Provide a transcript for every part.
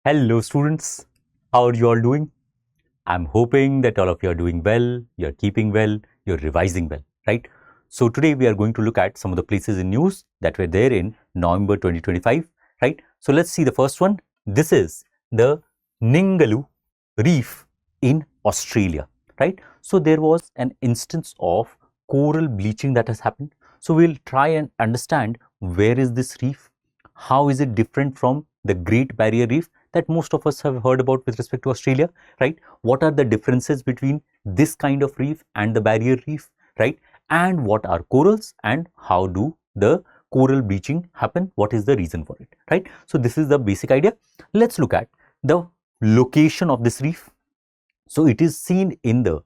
Hello students, how are you all doing? I'm hoping that all of you are doing well, you're keeping well, you're revising well, right? So today we are going to look at some of the places in news that were there in November 2025, right? So let's see the first one. This is the Ningaloo Reef in Australia, right? So there was an instance of coral bleaching that has happened. So we'll try and understand where is this reef, how is it different from the Great Barrier Reef that most of us have heard about with respect to Australia, right? What are the differences between this kind of reef and the barrier reef, right? And what are corals and how do the coral bleaching happen? What is the reason for it, right? So this is the basic idea. Let's look at the location of this reef. So it is seen in the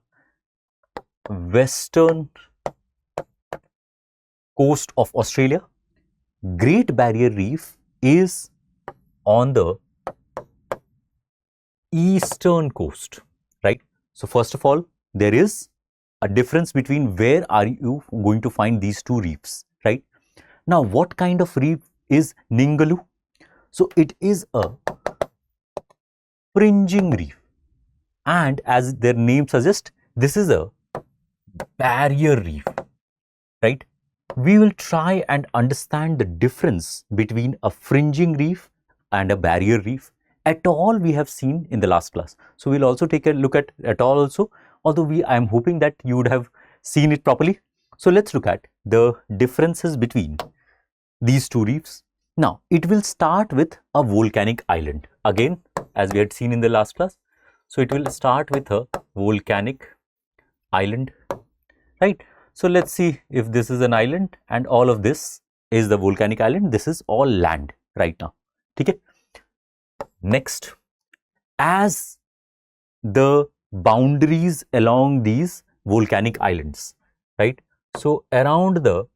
western coast of Australia. Great Barrier Reef is on the eastern coast, right? So first of all, there is a difference between where are you going to find these two reefs, right? Now, what kind of reef is Ningaloo? So it is a fringing reef, and as their name suggests, this is a barrier reef, right? We will try and understand the difference between a fringing reef and a barrier reef. Atoll we have seen in the last class. So we'll also take a look at atoll also, although I am hoping that you would have seen it properly. So let's look at the differences between these two reefs. Now, it will start with a volcanic island. Again, as we had seen in the last class. So it will start with a volcanic island, right? So let's see if this is an island and all of this is the volcanic island. This is all land right now. Okay. Next, as the boundaries along these volcanic islands, right? So around the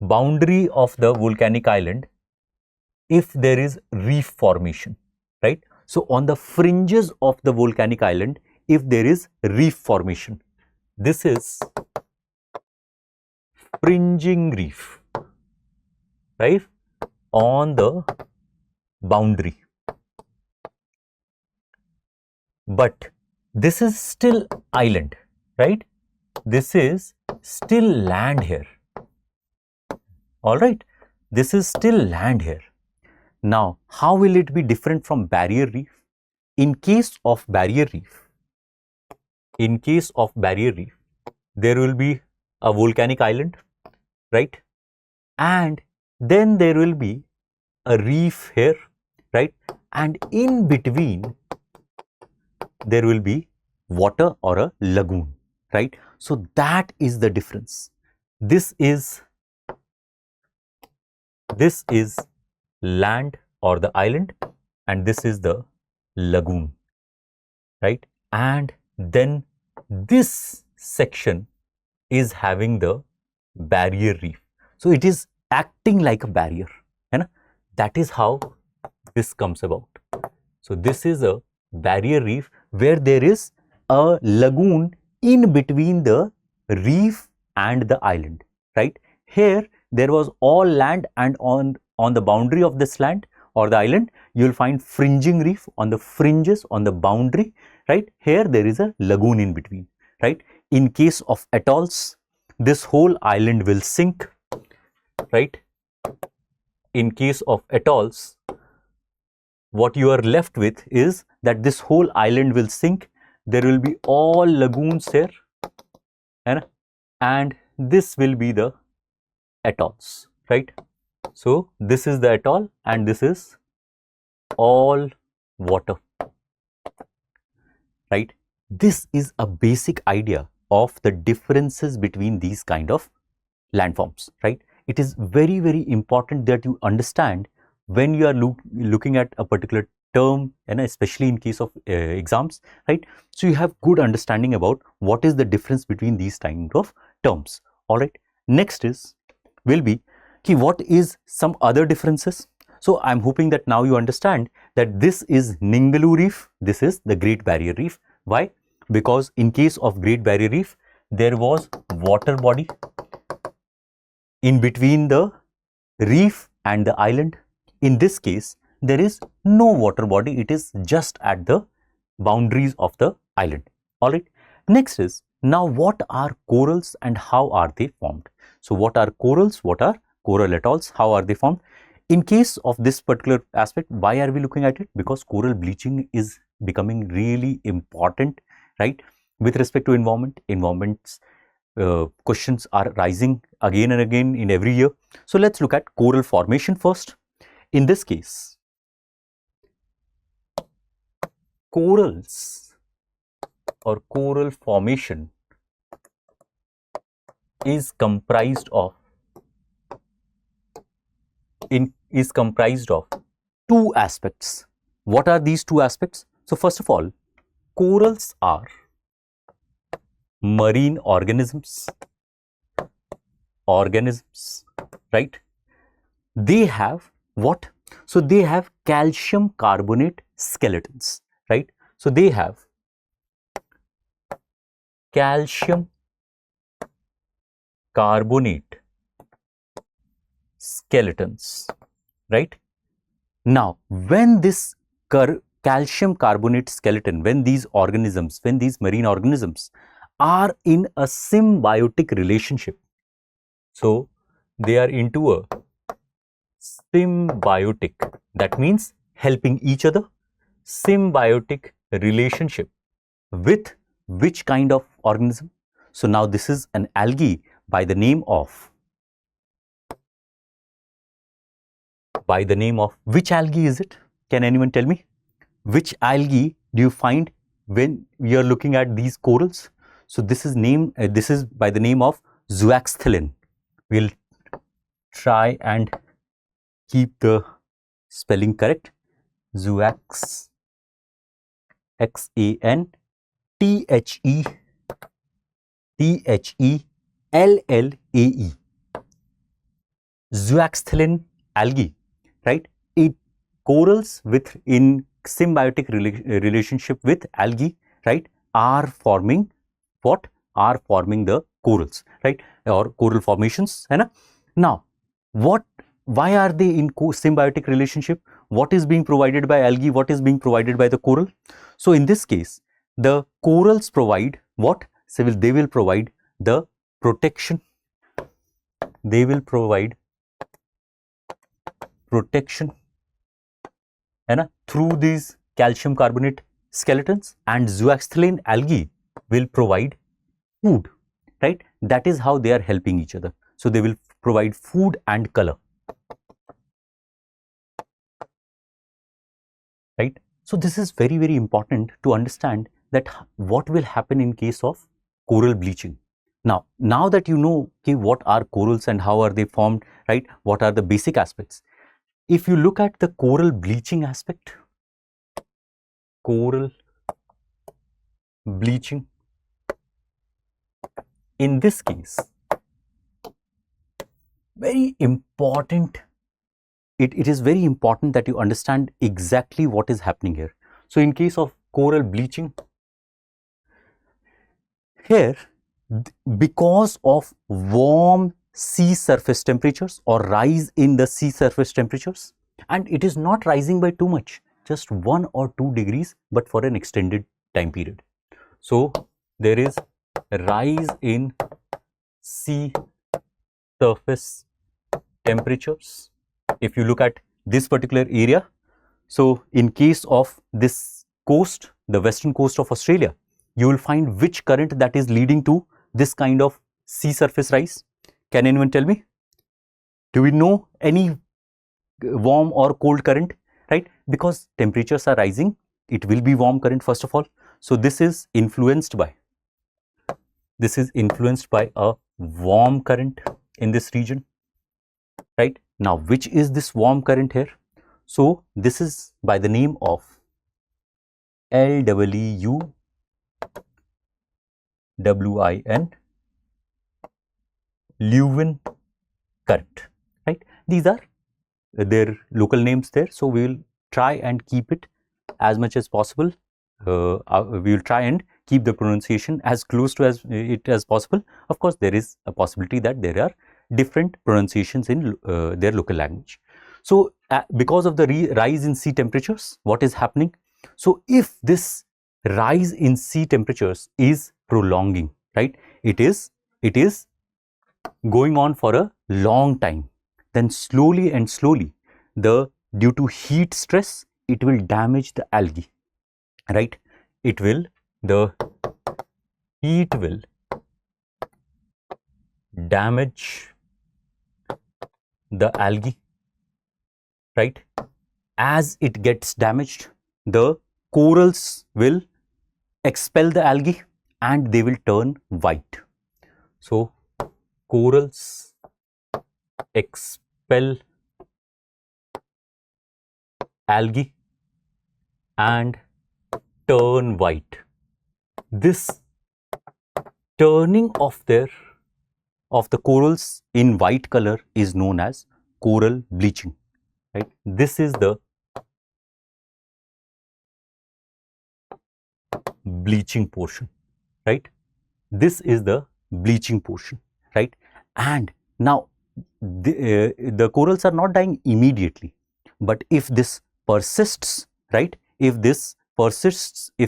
boundary of the volcanic island, if there is reef formation, right? So on the fringes of the volcanic island, if there is reef formation, this is fringing reef, right? On the boundary. But this is still island, right? This is still land here. All right, this is still land here. Now, how will it be different from barrier reef? In case of barrier reef, there will be a volcanic island, right? And then there will be a reef here, right? And in between, there will be water or a lagoon, right? So that is the difference. This is land or the island, and this is the lagoon, right? And then this section is having the barrier reef. So it is acting like a barrier, and that is how this comes about. So this is a barrier reef where there is a lagoon in between the reef and the island, right? Here there was all land, and on the boundary of this land or the island, you will find fringing reef on the fringes, on the boundary, right? Here there is a lagoon in between, right? In case of atolls, this whole island will sink, right? In case of atolls, what you are left with is that this whole island will sink. There will be all lagoons here, and this will be the atolls, right? So this is the atoll and this is all water, right? This is a basic idea of the differences between these kind of landforms, right? It is very, very important that you understand when you are looking at a particular term, and especially in case of exams, right? So you have good understanding about what is the difference between these kind of terms. All right. Next will be what is some other differences. So I'm hoping that now you understand that this is Ningaloo Reef, this is the Great Barrier Reef. Why? Because in case of Great Barrier Reef, there was water body in between the reef and the island. In this case, there is no water body. It is just at the boundaries of the island. All right. Next is, now what are corals and how are they formed? So what are corals? What are coral atolls? How are they formed? In case of this particular aspect, why are we looking at it? Because coral bleaching is becoming really important, right? With respect to environments questions are rising again and again in every year. So let's look at coral formation first. In this case, corals or coral formation is comprised of two aspects. What are these two aspects? So first of all, corals are marine organisms, right? They have what? So they have calcium carbonate skeletons, right? So they have calcium carbonate skeletons, right? Now, when this calcium carbonate skeleton, when these marine organisms are in a symbiotic relationship, so they are into a symbiotic, that means helping each other, symbiotic relationship with which kind of organism? So now this is an algae by the name of which algae is it? Can anyone tell me? Which algae do you find when you are looking at these corals? So this is by the name of zooxanthellin. We'll try and keep the spelling correct. Zoox, Xanthellae. Zooxanthellin algae, right? Corals in symbiotic relationship with algae, right, are forming what? Are forming the corals, right? Or coral formations, hai na? Now, why are they in symbiotic relationship? What is being provided by algae? What is being provided by the coral? So in this case, the corals provide what? So they will provide the protection. They will provide protection, through these calcium carbonate skeletons, and zooxanthellin algae will provide food, right? That is how they are helping each other. So they will provide food and color, right? So this is very, very important to understand that what will happen in case of coral bleaching. Now that you know, okay, what are corals and how are they formed, right? What are the basic aspects? If you look at the coral bleaching aspect, coral bleaching, in this case, very important, it is very important that you understand exactly what is happening here. So in case of coral bleaching, here, because of warm sea surface temperatures or rise in the sea surface temperatures, and it is not rising by too much, just 1 or 2 degrees, but for an extended time period. So there is a rise in sea surface temperatures. If you look at this particular area, so in case of this coast, the western coast of Australia, you will find which current that is leading to this kind of sea surface rise. Can anyone tell me? Do we know any warm or cold current, right? Because temperatures are rising, it will be warm current first of all. So this is influenced by a warm current in this region, right? Now, which is this warm current here? So this is by the name of LEEUWIN, Leuven current, right? These are their local names there. So we will try and keep it as much as possible. We will try and keep the pronunciation as close to it as possible. Of course, there is a possibility that there are different pronunciations in their local language. So because of the rise in sea temperatures, what is happening? So if this rise in sea temperatures is prolonging, right, it is going on for a long time, then slowly and slowly, due to heat stress, it will damage the algae, right? The heat will damage the algae, right? As it gets damaged, the corals will expel the algae and they will turn white. So corals expel algae and turn white. This turning of the corals in white color is known as coral bleaching, right? This is the bleaching portion, right? This is the bleaching portion, right? And now the corals are not dying immediately, but if this persists, right, if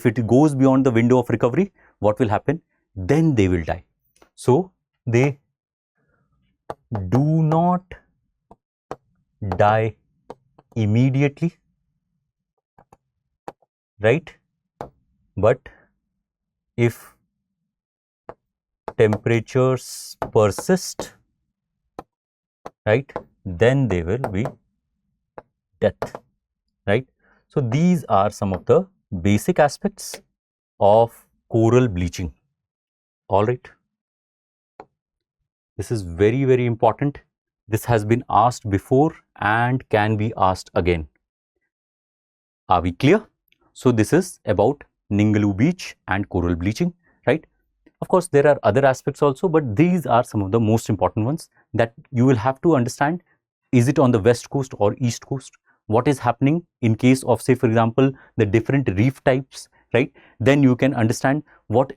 it goes beyond the window of recovery, what will happen? Then they will die. So they do not die immediately, right? But if temperatures persist, right, then they will be death, right? So these are some of the basic aspects of coral bleaching. All right. This is very, very important. This has been asked before and can be asked again. Are we clear? So this is about Ningaloo Beach and coral bleaching, right? Of course, there are other aspects also, but these are some of the most important ones that you will have to understand. Is it on the west coast or east coast? What is happening in case of, say, for example, the different reef types, right? Then you can understand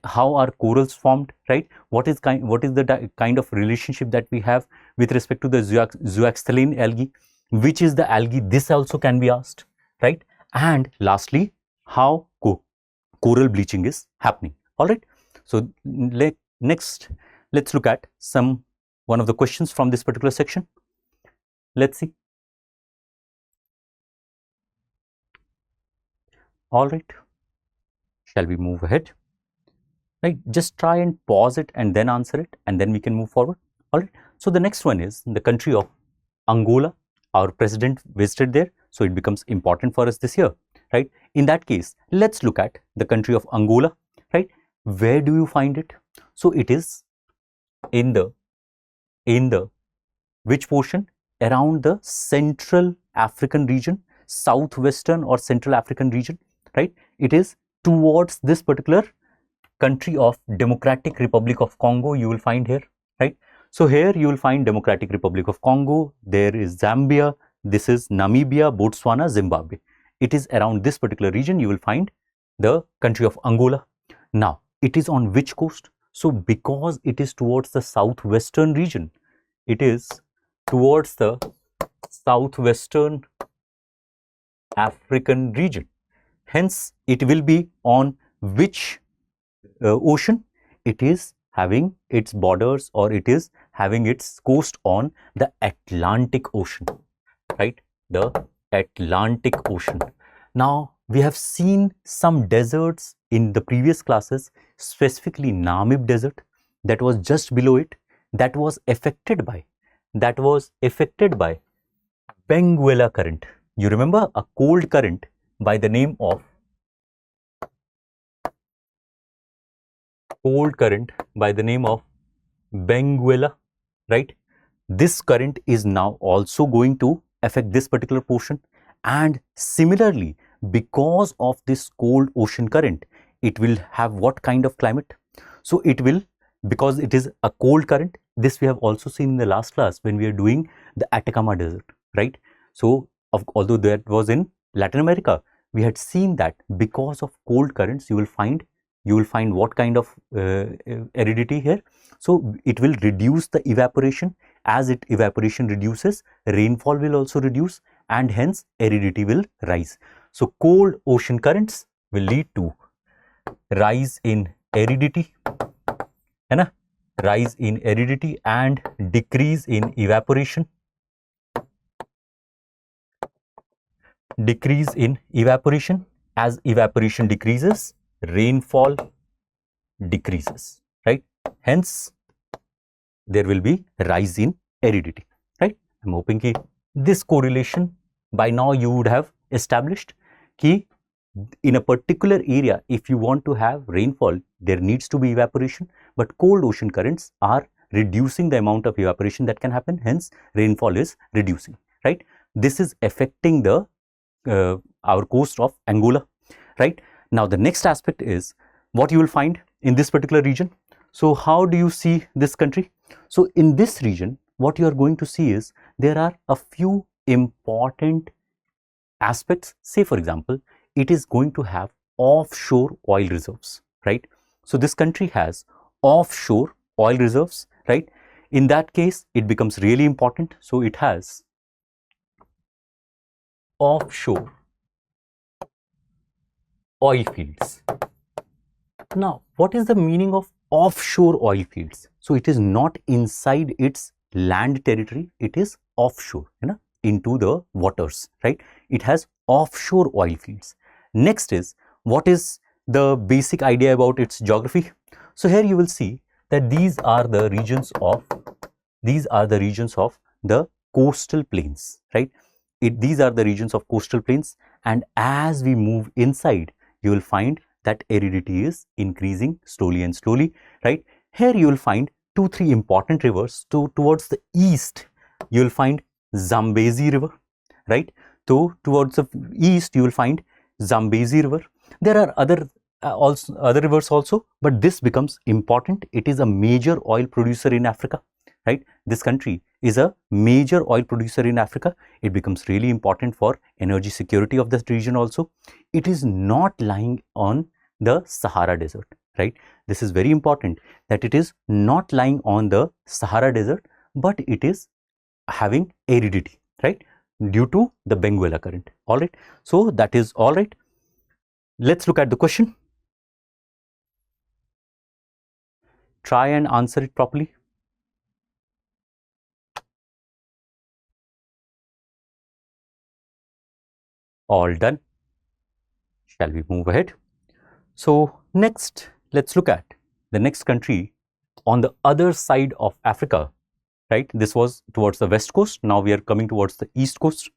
how are corals formed, right? What is the kind of relationship that we have with respect to the zooxanthellae algae? Which is the algae? This also can be asked, right? And lastly, how coral bleaching is happening. All right. So next, let's look at one of the questions from this particular section. Let's see. All right. Shall we move ahead? Right. Just try and pause it and then answer it, and then we can move forward. All right. So the next one is the country of Angola. Our president visited there, so it becomes important for us this year, right? In that case, let's look at the country of Angola, right? Where do you find it? So it is in the which portion? Around the Central African region, Southwestern or Central African region, right? It is towards this particular country of Democratic Republic of Congo. You will find here, right? So here you will find Democratic Republic of Congo. There is Zambia. This is Namibia, Botswana, Zimbabwe. It is around this particular region you will find the country of Angola. Now, it is on which coast? So because it is towards the southwestern region, it is towards the southwestern African region. Hence, it will be on which ocean? It is having its borders, or it is having its coast on the Atlantic Ocean, right? The Atlantic Ocean. Now, we have seen some deserts in the previous classes, specifically Namib Desert, that was just below it, that was affected by Benguela current. You remember a cold current by the name of Benguela, right? This current is now also going to affect this particular portion, and similarly, because of this cold ocean current, it will have what kind of climate? So it will, because it is a cold current, this we have also seen in the last class when we are doing the Atacama Desert, right? So although that was in Latin America, we had seen that because of cold currents, you will find what kind of aridity here. So it will reduce the evaporation. As evaporation reduces, rainfall will also reduce, and hence aridity will rise. So cold ocean currents will lead to rise in aridity, है ना? Rise in aridity and decrease in evaporation. Decrease in evaporation. As evaporation decreases, rainfall decreases, right? Hence, there will be rise in aridity, right? I'm hoping कि this correlation by now you would have established कि in a particular area, if you want to have rainfall, there needs to be evaporation, but cold ocean currents are reducing the amount of evaporation that can happen, hence rainfall is reducing, right? This is affecting the our coast of Angola, right? Now the next aspect is what you will find in this particular region. So how do you see this country? So in this region, what you are going to see is there are a few important aspects. Say for example, it is going to have offshore oil reserves, right? So this country has offshore oil reserves, right? In that case, it becomes really important. So it has offshore oil fields. Now, what is the meaning of offshore oil fields? So it is not inside its land territory, it is offshore, you know, into the waters, right? It has offshore oil fields. Next is, what is the basic idea about its geography? So here you will see that these are the regions of the coastal plains, right? These are the regions of coastal plains, and as we move inside, you will find that aridity is increasing slowly and slowly, right? Here you will find 2-3 important rivers. Towards the east, you will find Zambezi River, right? So towards the east, you will find Zambezi River. There are other rivers also, but this becomes important. It is a major oil producer in Africa, right? This country is a major oil producer in Africa. It becomes really important for energy security of this region also. It is not lying on the Sahara Desert, right? This is very important that it is not lying on the Sahara Desert, but it is having aridity, right? Due to the Benguela current, all right? So that is all right. Let's look at the question. Try and answer it properly. All done. Shall we move ahead? So next, let's look at the next country on the other side of Africa, right? This was towards the west coast. Now we are coming towards the east coast.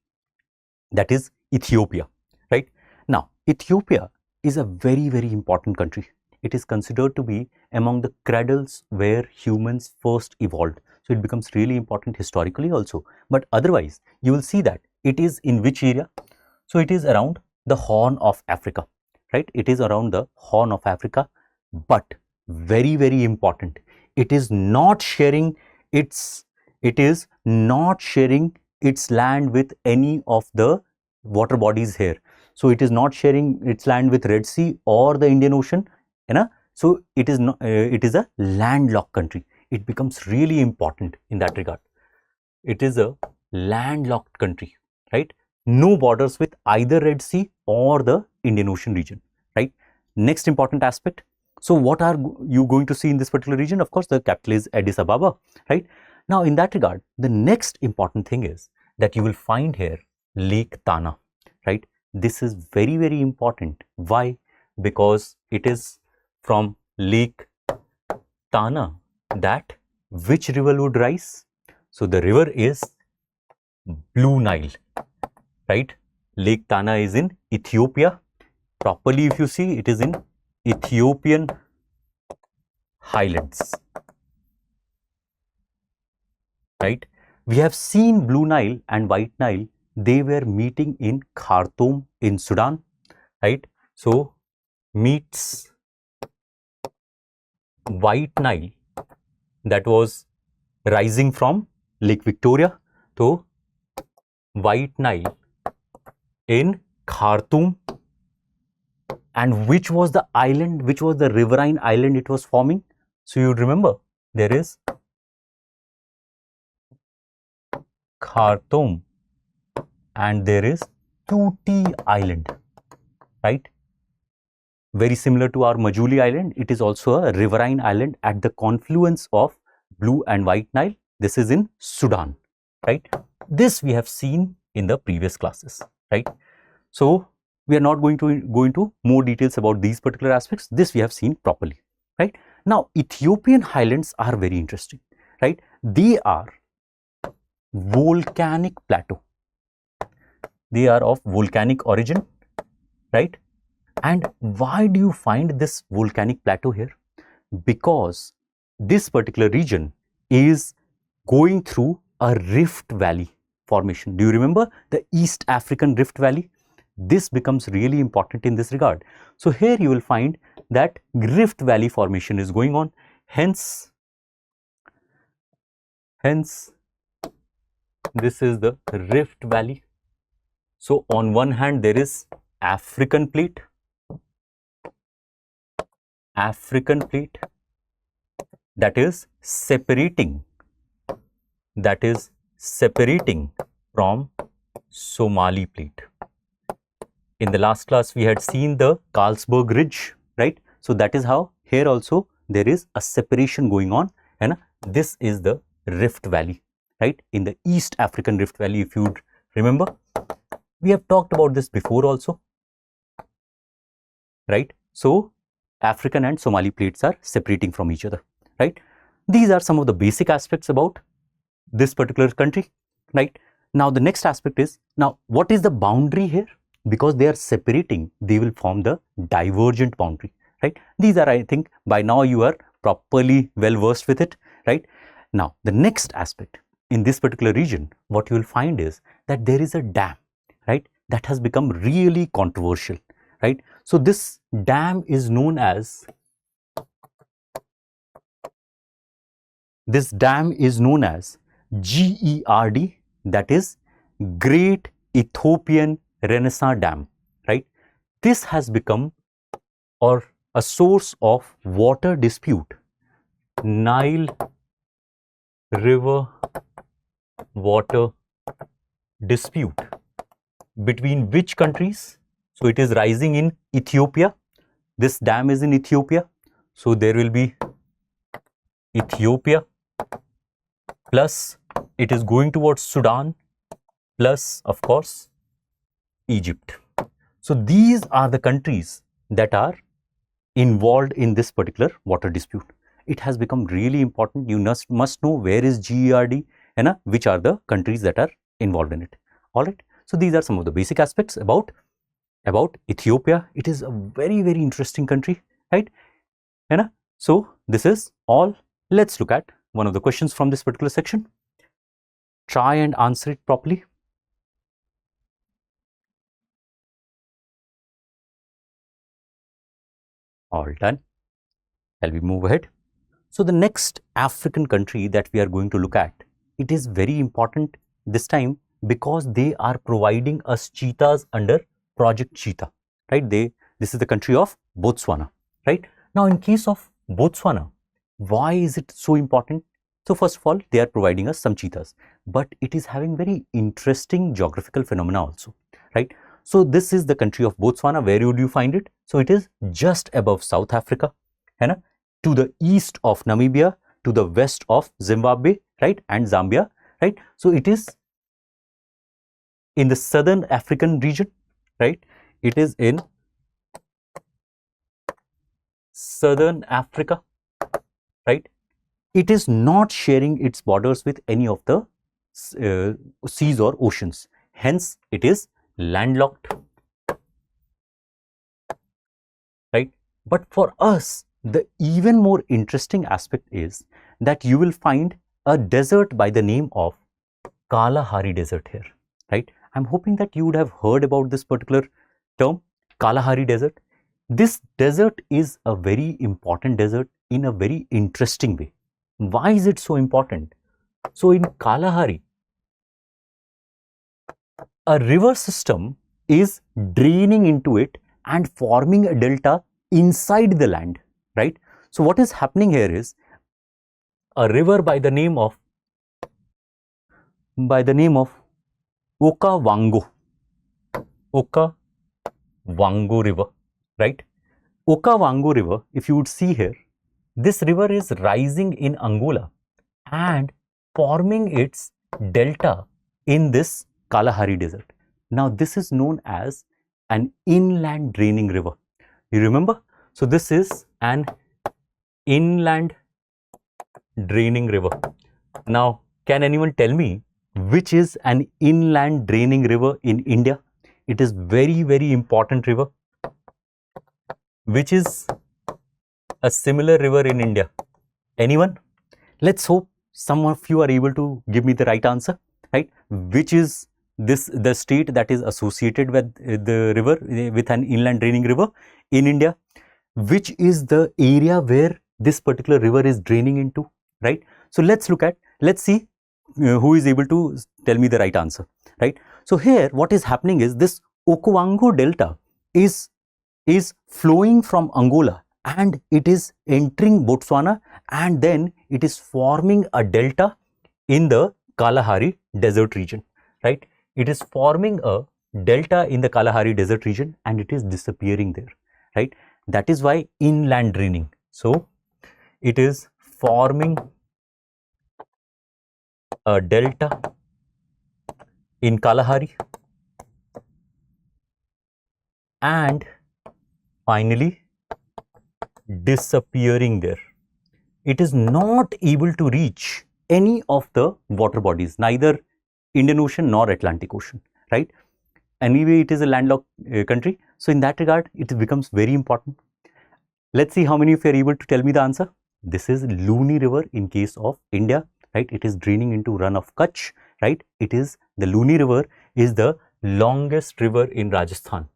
That is Ethiopia, right? Now, Ethiopia is a very, very important country. It is considered to be among the cradles where humans first evolved. So it becomes really important historically also. But otherwise, you will see that it is in which area? So it is around the Horn of Africa, right? It is around the Horn of Africa, but very, very important. It is not sharing its land with any of the water bodies here. So it is not sharing its land with Red Sea or the Indian Ocean, you know? So it is not, it is a landlocked country. It becomes really important in that regard. It is a landlocked country, right? No borders with either Red Sea or the Indian Ocean region, right? Next important aspect. So what are you going to see in this particular region? Of course, the capital is Addis Ababa, right? Now, in that regard, the next important thing is that you will find here Lake Tana, right? This is very, very important. Why? Because it is from Lake Tana that which river would rise? So the river is Blue Nile, right? Lake Tana is in Ethiopia. Properly, if you see, it is in Ethiopian highlands, right? We have seen Blue Nile and White Nile. They were meeting in Khartoum in Sudan, right? So meets White Nile that was rising from Lake Victoria. So White Nile in Khartoum, and which was the island, which was the riverine island it was forming? So you remember there is Khartoum and there is Tuti Island, right? Very similar to our Majuli Island, it is also a riverine island at the confluence of Blue and White Nile. This is in Sudan, right? This we have seen in the previous classes, right? So we are not going to go into more details about these particular aspects. This we have seen properly, right? Now, Ethiopian highlands are very interesting, right? They are volcanic plateau. They are of volcanic origin, right? And why do you find this volcanic plateau here? Because this particular region is going through a rift valley formation. Do you remember the East African Rift Valley? This becomes really important in this regard. So here you will find that Rift Valley formation is going on. Hence this is the Rift Valley. So on one hand there is African plate that is separating from Somali plate. In the last class we had seen the Carlsberg Ridge, right? So that is how here also there is a separation going on, and this is the Rift Valley, right? In the East African Rift Valley, if you remember, we have talked about this before also, right? So African and Somali plates are separating from each other, right? These are some of the basic aspects about this particular country, right? Now the next aspect is, now what is the boundary here? Because they are separating, they will form the divergent boundary, right? These are, I think by now you are properly well versed with it, right? Now the next aspect in this particular region, what you will find is that there is a dam, right? That has become really controversial, right? So this dam is known as, GERD, that is Great Ethiopian Renaissance Dam, right? This has become a source of water dispute, Nile River water dispute, between which countries? So it is rising in Ethiopia. This dam is in Ethiopia. So there will be Ethiopia, plus it is going towards Sudan, plus of course Egypt. So these are the countries that are involved in this particular water dispute. It has become really important. You must know where is GERD and which are the countries that are involved in it. All right. So these are some of the basic aspects about Ethiopia. It is a very, very interesting country, right? And so this is all. Let's look at one of the questions from this particular section. Try and answer it properly. All done. Shall we move ahead? So the next African country that we are going to look at, it is very important this time because they are providing us cheetahs under Project Cheetah, right? This is the country of Botswana, right? Now in case of Botswana, why is it so important? So first of all, they are providing us some cheetahs, but it is having very interesting geographical phenomena also, right? So this is the country of Botswana. Where would you find it? So it is just above South Africa, and to the east of Namibia, to the west of Zimbabwe, right, and Zambia, right? So it is in the southern African region, right? It is in southern Africa, right? It is not sharing its borders with any of the seas or oceans. Hence, it is landlocked, right? But for us, the even more interesting aspect is that you will find a desert by the name of Kalahari Desert here, right? I'm hoping that you would have heard about this particular term, Kalahari Desert. This desert is a very important desert in a very interesting way. Why is it so important? So in Kalahari, a river system is draining into it and forming a delta inside the land, right? So what is happening here is a river by the name of Okavango, Okavango River, right? Okavango River, if you would see here, this river is rising in Angola and forming its delta in this Kalahari Desert. Now, this is known as an inland draining river. You remember? So, this is an inland draining river. Now, can anyone tell me which is an inland draining river in India? It is very, very important river. Which is a similar river in India? Anyone? Let's hope some of you are able to give me the right answer, right? Which is the state that is associated with the river, with an inland draining river in India? Which is the area where this particular river is draining into, right? So let's see who is able to tell me the right answer, right? So here what is happening is this Okavango Delta is flowing from Angola and it is entering Botswana, and then it is forming a delta in the Kalahari Desert region, right? It is forming a delta in the Kalahari Desert region and it is disappearing there, right? That is why inland draining. So it is forming a delta in Kalahari and finally disappearing there. It is not able to reach any of the water bodies, neither Indian Ocean nor Atlantic Ocean, right? Anyway, it is a landlocked country. So in that regard, it becomes very important. Let's see how many of you are able to tell me the answer. This is Luni River in case of India, right? It is draining into run of Kutch, right? It is the Luni River is the longest river in Rajasthan,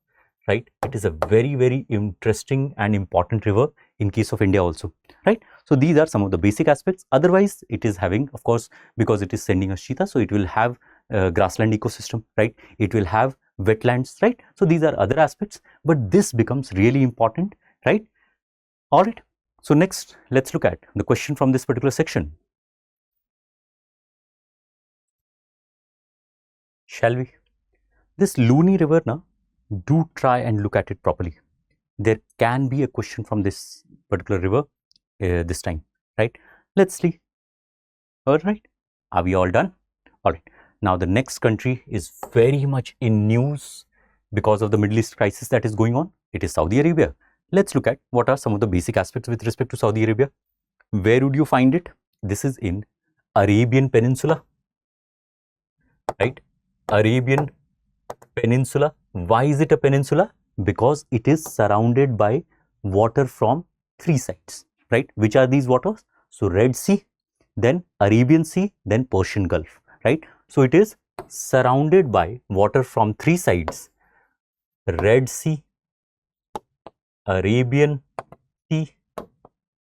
right? It is a very, very interesting and important river in case of India also, right? So these are some of the basic aspects. Otherwise, it is having, of course, because it is sending us cheetah, so it will have grassland ecosystem, right? It will have wetlands, right? So these are other aspects, but this becomes really important, right? All right. So next, let's look at the question from this particular section. Shall we? This Luni River now, do try and look at it properly. There can be a question from this particular river this time, right? Let's see. All right. Are we all done? All right. Now the next country is very much in news because of the Middle East crisis that is going on. It is Saudi Arabia. Let's look at what are some of the basic aspects with respect to Saudi Arabia. Where would you find it? This is in Arabian Peninsula, right? Arabian Peninsula. Why is it a peninsula? Because it is surrounded by water from three sides, right? Which are these waters? So Red Sea, then Arabian Sea, then Persian Gulf, right? So it is surrounded by water from three sides: Red Sea, Arabian Sea,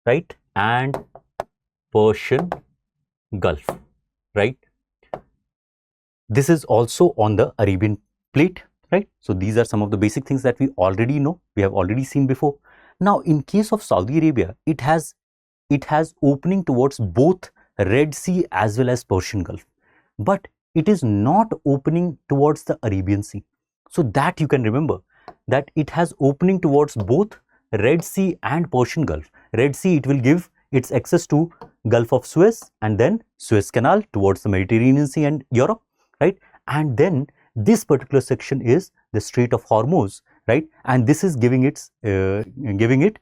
right? And Persian Gulf, right? This is also on the Arabian plate, right? So these are some of the basic things that we already know, we have already seen before. Now in case of Saudi Arabia, it has opening towards both Red Sea as well as Persian Gulf, but it is not opening towards the Arabian Sea. So that you can remember that it has opening towards both Red Sea and Persian Gulf. Red Sea, it will give its access to Gulf of Suez and then Suez Canal towards the Mediterranean Sea and Europe, right? And then this particular section is the Strait of Hormuz, right? And this is giving it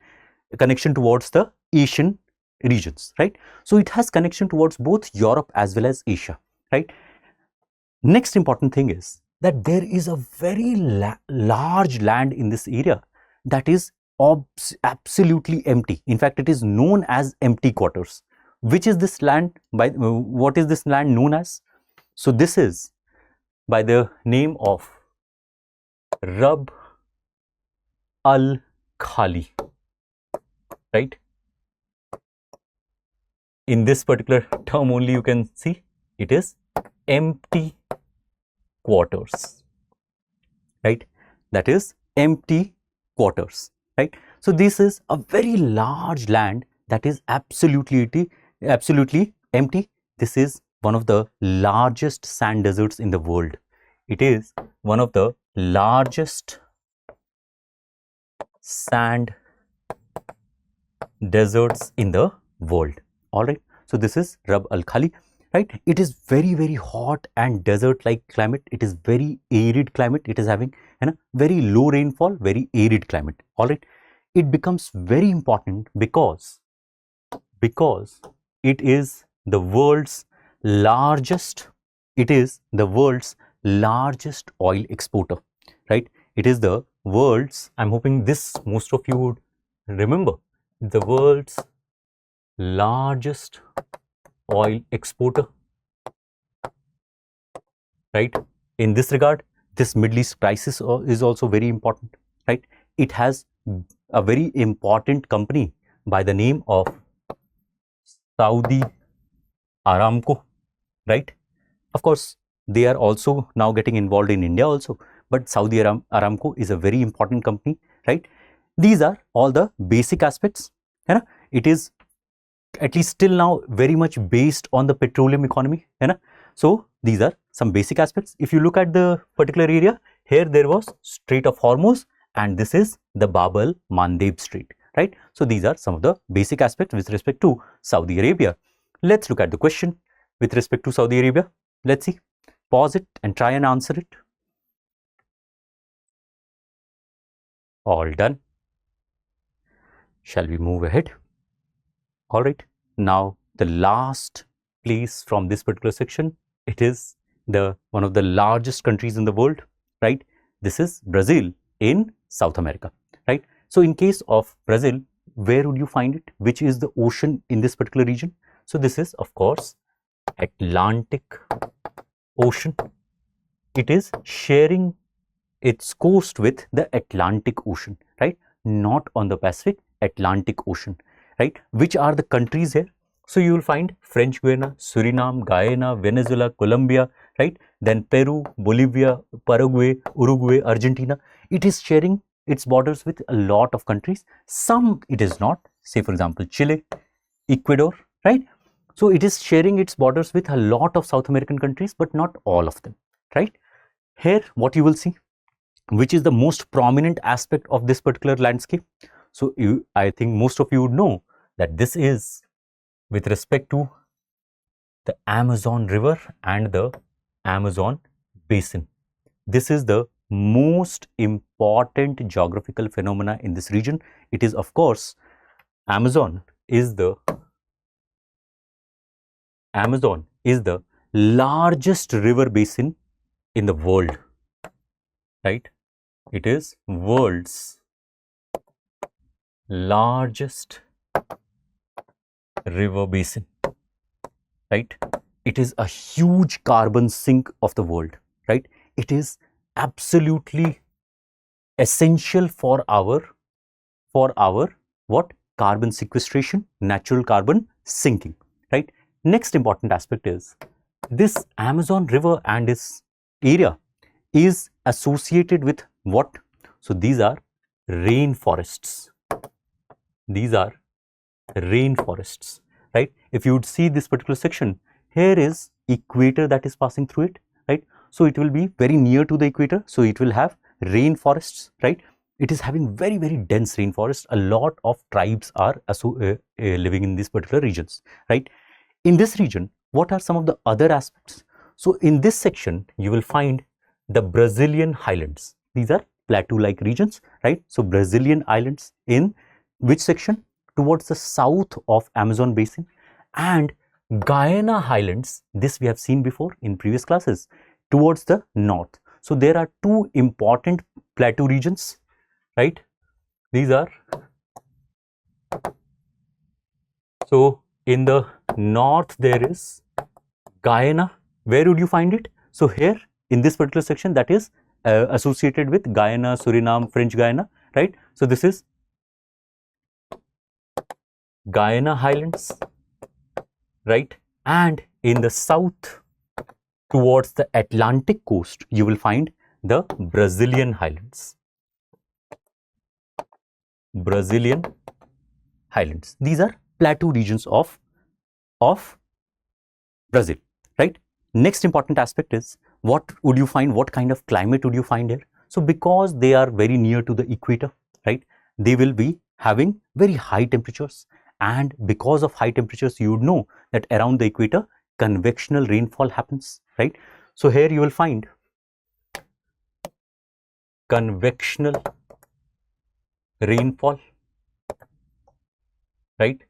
connection towards the Asian regions, right? So it has connection towards both Europe as well as Asia, right? Next important thing is that there is a very large land in this area that is absolutely empty. In fact, it is known as empty quarters. Which is this land? What is this land known as? So this is by the name of Rab al Khali, right? In this particular term only you can see it is empty quarters, right? That is empty quarters, right? So this is a very large land that is absolutely empty. This is one of the largest sand deserts in the world. It is one of the largest sand deserts in the world. All right. So this is Rab Al Khali, right? It is very, very hot and desert-like climate. It is very arid climate. It is having very low rainfall, very arid climate. All right. It becomes very important because it is the world's largest. It is the world's largest oil exporter, right? It is the world's. I'm hoping this most of you would remember. The world's largest oil exporter, right? In this regard, this Middle East crisis is also very important, right? It has a very important company by the name of Saudi Aramco, right? Of course, they are also now getting involved in India also, but Saudi Aramco is a very important company, right? These are all the basic aspects. It is at least till now very much based on the petroleum economy. So these are some basic aspects. If you look at the particular area, here there was Strait of Hormuz and this is the Bab el Mandeb Strait, right? So these are some of the basic aspects with respect to Saudi Arabia. Let's look at the question with respect to Saudi Arabia. Let's see. Pause it and try and answer it. All done. Shall we move ahead? All right. Now the last place from this particular section, it is one of the largest countries in the world, right? This is Brazil in South America, right? So in case of Brazil, where would you find it? Which is the ocean in this particular region? So this is of course Atlantic Ocean. It is sharing its coast with the Atlantic Ocean, right? Not on the Pacific, Atlantic Ocean, right? Which are the countries here? So you will find French Guiana, Suriname, Guyana, Venezuela, Colombia, right? Then Peru, Bolivia, Paraguay, Uruguay, Argentina. It is sharing its borders with a lot of countries. Some it is not. Say for example, Chile, Ecuador, right? So it is sharing its borders with a lot of South American countries, but not all of them, right? Here, what you will see, which is the most prominent aspect of this particular landscape. So I think most of you would know that this is with respect to the Amazon River and the Amazon Basin. This is the most important geographical phenomena in this region. It is of course Amazon is the largest river basin in the world, right? It is world's largest river basin, right? It is a huge carbon sink of the world, right? It is absolutely essential for our what? Carbon sequestration, natural carbon sinking, right? Next important aspect is this Amazon River and its area is associated with what? So these are rainforests. These are rainforests, right? If you would see this particular section, here is equator that is passing through it, right? So it will be very near to the equator, so it will have rainforests, right? It is having very, very dense rainforest. A lot of tribes are living in these particular regions, right? In this region, what are some of the other aspects? So in this section, you will find the Brazilian highlands. These are plateau-like regions, right? So Brazilian islands in which section? Towards the south of Amazon basin, and Guyana highlands, this we have seen before in previous classes, towards the north. So there are two important plateau regions, right? These are, so in the north there is Guyana. Where would you find it? So here in this particular section, that is associated with Guyana, Suriname, French Guyana, right? So this is Guyana highlands, right? And in the south towards the Atlantic coast, you will find the Brazilian highlands. Brazilian highlands. These are plateau regions of Brazil, right? Next important aspect is what would you find? What kind of climate would you find here? So because they are very near to the equator, right, they will be having very high temperatures, and because of high temperatures, you would know that around the equator convectional rainfall happens, right? So here you will find convectional rainfall, right?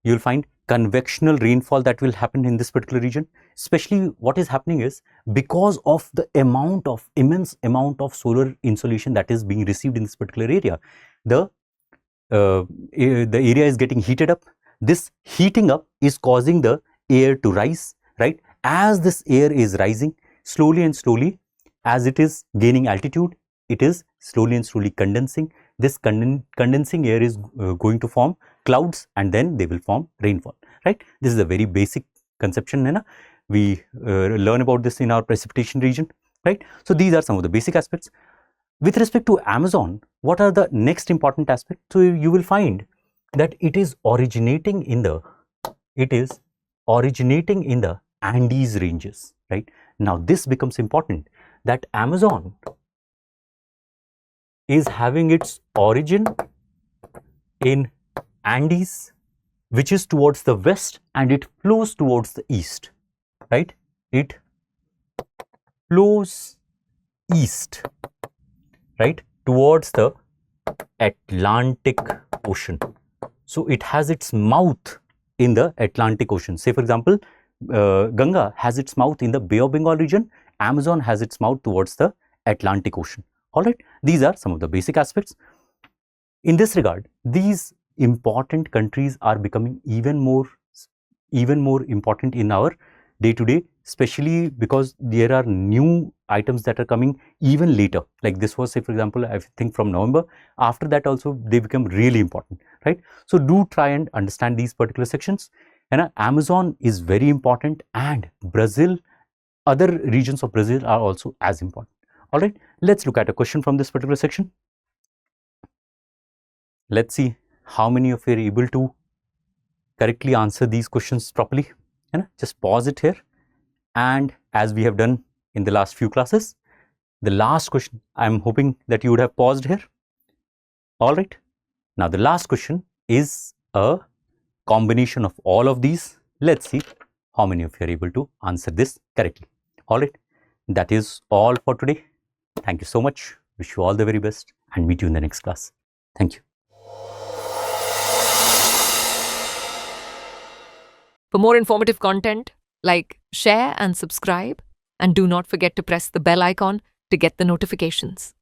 You will find convectional rainfall that will happen in this particular region. Especially what is happening is because of the immense amount of solar insolation that is being received in this particular area, the area is getting heated up. This heating up is causing the air to rise, right? As this air is rising, slowly and slowly, as it is gaining altitude, it is slowly and slowly condensing. This condensing air is going to form clouds, and then they will form rainfall, right? This is a very basic conception, Nana. We learn about this in our precipitation region, right? So these are some of the basic aspects. With respect to Amazon, what are the next important aspects? So you will find that it is originating in the Andes ranges, right? Now this becomes important, that Amazon is having its origin in Andes, which is towards the west, and it flows towards the east, right? It flows east, right, towards the Atlantic Ocean. So it has its mouth in the Atlantic Ocean. Say for example, Ganga has its mouth in the Bay of Bengal region. Amazon has its mouth towards the Atlantic Ocean. All right, these are some of the basic aspects. In this regard, these important countries are becoming even more important in our day-to-day, especially because there are new items that are coming even later. Like this was, say for example, I think from November. After that also they become really important, right? So do try and understand these particular sections. And Amazon is very important, and Brazil, other regions of Brazil are also as important. All right, let's look at a question from this particular section. Let's see how many of you are able to correctly answer these questions properly. And just pause it here. And as we have done in the last few classes, the last question, I'm hoping that you would have paused here. All right. Now the last question is a combination of all of these. Let's see how many of you are able to answer this correctly. All right. That is all for today. Thank you so much. Wish you all the very best, and meet you in the next class. Thank you. For more informative content, like, share and subscribe, and do not forget to press the bell icon to get the notifications.